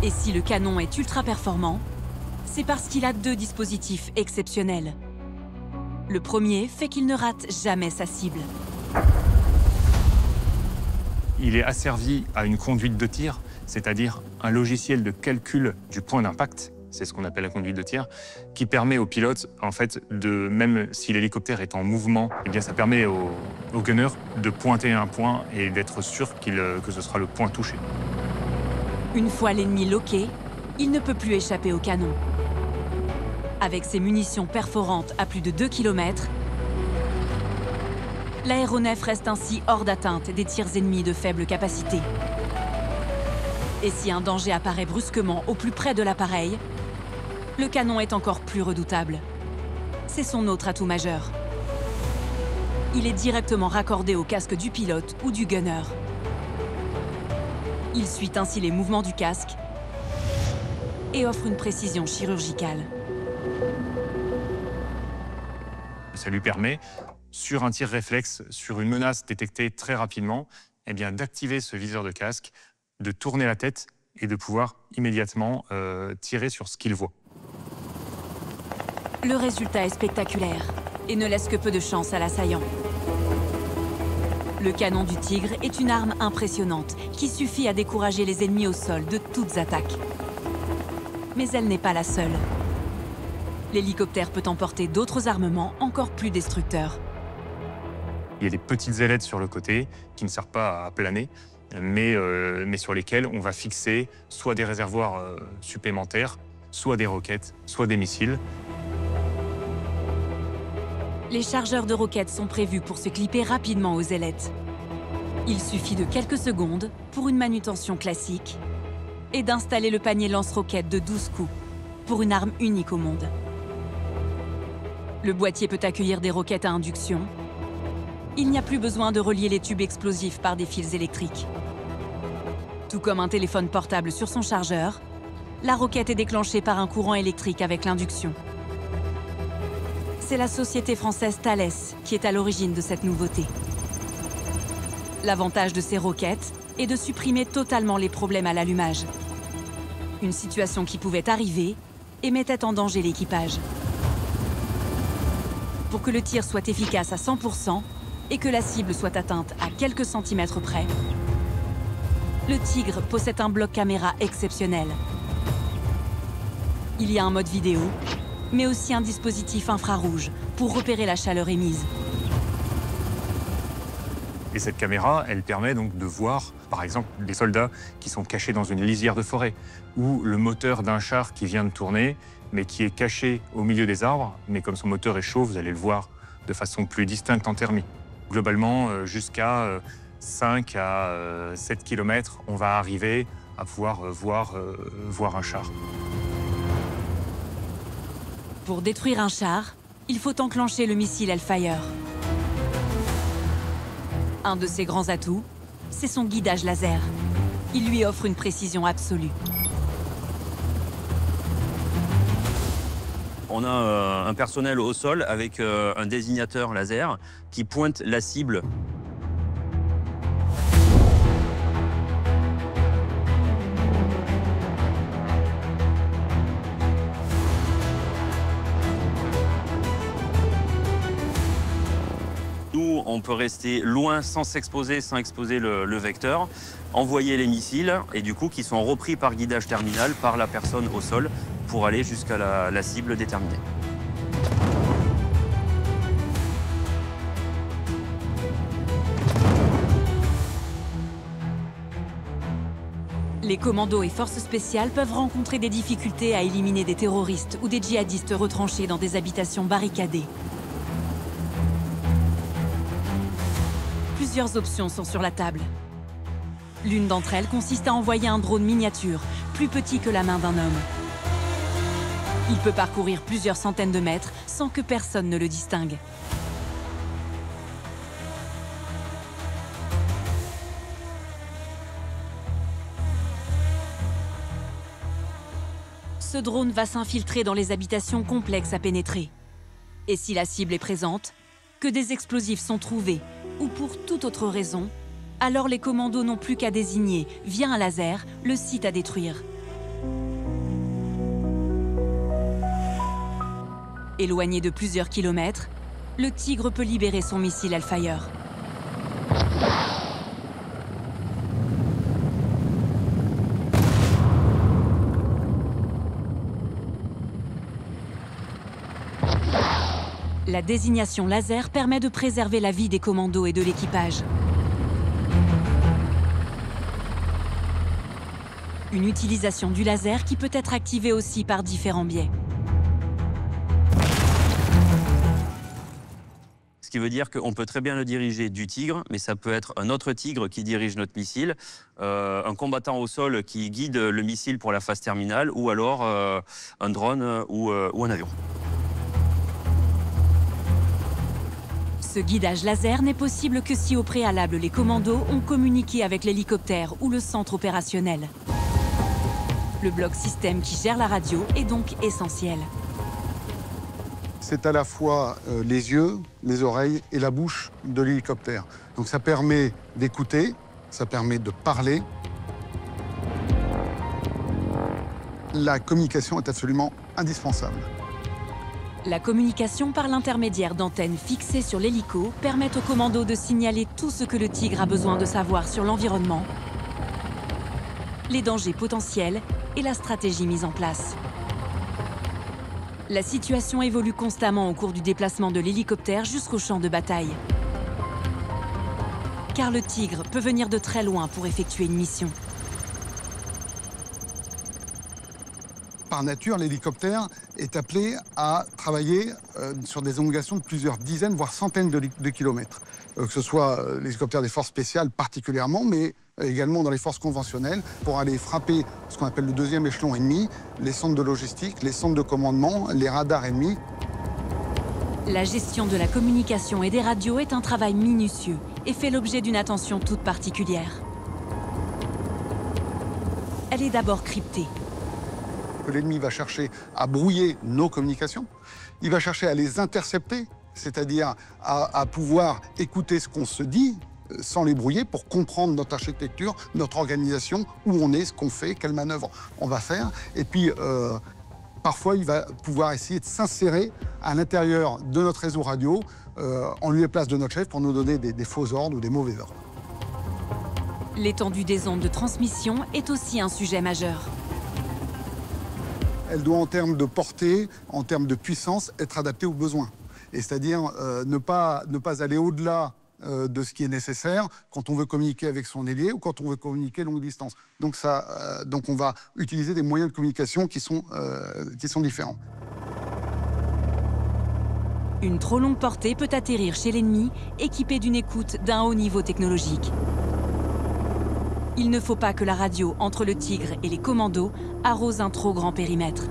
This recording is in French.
Et si le canon est ultra performant, c'est parce qu'il a deux dispositifs exceptionnels. Le premier fait qu'il ne rate jamais sa cible. Il est asservi à une conduite de tir, c'est-à-dire un logiciel de calcul du point d'impact, c'est ce qu'on appelle la conduite de tir, qui permet au pilote, en fait, même si l'hélicoptère est en mouvement, eh bien, ça permet au gunner de pointer un point et d'être sûr que ce sera le point touché. Une fois l'ennemi loqué, il ne peut plus échapper au canon. Avec ses munitions perforantes à plus de 2 km, l'aéronef reste ainsi hors d'atteinte des tirs ennemis de faible capacité. Et si un danger apparaît brusquement au plus près de l'appareil, le canon est encore plus redoutable. C'est son autre atout majeur. Il est directement raccordé au casque du pilote ou du gunner. Il suit ainsi les mouvements du casque et offre une précision chirurgicale. Ça lui permet, sur un tir réflexe, sur une menace détectée très rapidement, eh bien, d'activer ce viseur de casque, de tourner la tête et de pouvoir immédiatement tirer sur ce qu'il voit. Le résultat est spectaculaire et ne laisse que peu de chance à l'assaillant. Le canon du Tigre est une arme impressionnante qui suffit à décourager les ennemis au sol de toutes attaques. Mais elle n'est pas la seule. L'hélicoptère peut emporter d'autres armements encore plus destructeurs. Il y a des petites ailettes sur le côté qui ne servent pas à planer, mais sur lesquelles on va fixer soit des réservoirs supplémentaires, soit des roquettes, soit des missiles. Les chargeurs de roquettes sont prévus pour se clipper rapidement aux ailettes. Il suffit de quelques secondes pour une manutention classique et d'installer le panier lance-roquettes de 12 coups pour une arme unique au monde. Le boîtier peut accueillir des roquettes à induction. Il n'y a plus besoin de relier les tubes explosifs par des fils électriques. Tout comme un téléphone portable sur son chargeur, la roquette est déclenchée par un courant électrique avec l'induction. C'est la société française Thales qui est à l'origine de cette nouveauté. L'avantage de ces roquettes est de supprimer totalement les problèmes à l'allumage. Une situation qui pouvait arriver et mettait en danger l'équipage. Pour que le tir soit efficace à 100% et que la cible soit atteinte à quelques centimètres près, le Tigre possède un bloc caméra exceptionnel. Il y a un mode vidéo, mais aussi un dispositif infrarouge pour repérer la chaleur émise. Et cette caméra, elle permet donc de voir, par exemple, des soldats qui sont cachés dans une lisière de forêt, ou le moteur d'un char qui vient de tourner, mais qui est caché au milieu des arbres, mais comme son moteur est chaud, vous allez le voir de façon plus distincte en thermie. Globalement, jusqu'à 5 à 7 km, on va arriver à pouvoir voir un char. Pour détruire un char, il faut enclencher le missile Hellfire. Un de ses grands atouts, c'est son guidage laser. Il lui offre une précision absolue. On a un personnel au sol avec un désignateur laser qui pointe la cible. Nous, on peut rester loin sans s'exposer, sans exposer le vecteur, envoyer les missiles et du coup qui sont repris par guidage terminal par la personne au sol pour aller jusqu'à la cible déterminée. Les commandos et forces spéciales peuvent rencontrer des difficultés à éliminer des terroristes ou des djihadistes retranchés dans des habitations barricadées. Plusieurs options sont sur la table. L'une d'entre elles consiste à envoyer un drone miniature, plus petit que la main d'un homme. Il peut parcourir plusieurs centaines de mètres sans que personne ne le distingue. Ce drone va s'infiltrer dans les habitations complexes à pénétrer. Et si la cible est présente, que des explosifs sont trouvés, ou pour toute autre raison, alors les commandos n'ont plus qu'à désigner, via un laser, le site à détruire. Éloigné de plusieurs kilomètres, le Tigre peut libérer son missile Hellfire. La désignation laser permet de préserver la vie des commandos et de l'équipage. Une utilisation du laser qui peut être activée aussi par différents biais. Ce qui veut dire qu'on peut très bien le diriger du Tigre, mais ça peut être un autre Tigre qui dirige notre missile, un combattant au sol qui guide le missile pour la phase terminale, ou alors un drone ou un avion. Ce guidage laser n'est possible que si au préalable les commandos ont communiqué avec l'hélicoptère ou le centre opérationnel. Le bloc système qui gère la radio est donc essentiel. C'est à la fois les yeux, les oreilles et la bouche de l'hélicoptère. Donc ça permet d'écouter, ça permet de parler. La communication est absolument indispensable. La communication par l'intermédiaire d'antennes fixées sur l'hélico permet au commando de signaler tout ce que le Tigre a besoin de savoir sur l'environnement, les dangers potentiels et la stratégie mise en place. La situation évolue constamment au cours du déplacement de l'hélicoptère jusqu'au champ de bataille. Car le Tigre peut venir de très loin pour effectuer une mission. Par nature, l'hélicoptère est appelé à travailler sur des élongations de plusieurs dizaines, voire centaines de kilomètres. Que ce soit l'hélicoptère des forces spéciales particulièrement, mais également dans les forces conventionnelles, pour aller frapper ce qu'on appelle le deuxième échelon ennemi, les centres de logistique, les centres de commandement, les radars ennemis. La gestion de la communication et des radios est un travail minutieux et fait l'objet d'une attention toute particulière. Elle est d'abord cryptée. L'ennemi va chercher à brouiller nos communications, il va chercher à les intercepter, c'est-à-dire à pouvoir écouter ce qu'on se dit sans les brouiller pour comprendre notre architecture, notre organisation, où on est, ce qu'on fait, quelle manœuvre on va faire. Et puis, parfois, il va pouvoir essayer de s'insérer à l'intérieur de notre réseau radio, en lieu et place de notre chef, pour nous donner des faux ordres ou des mauvais ordres. L'étendue des ondes de transmission est aussi un sujet majeur. Elle doit, en termes de portée, en termes de puissance, être adaptée aux besoins. Et c'est-à-dire ne pas aller au-delà de ce qui est nécessaire quand on veut communiquer avec son ailier ou quand on veut communiquer longue distance. Donc on va utiliser des moyens de communication qui sont différents. Une trop longue portée peut atterrir chez l'ennemi, équipée d'une écoute d'un haut niveau technologique. Il ne faut pas que la radio entre le Tigre et les commandos arrose un trop grand périmètre.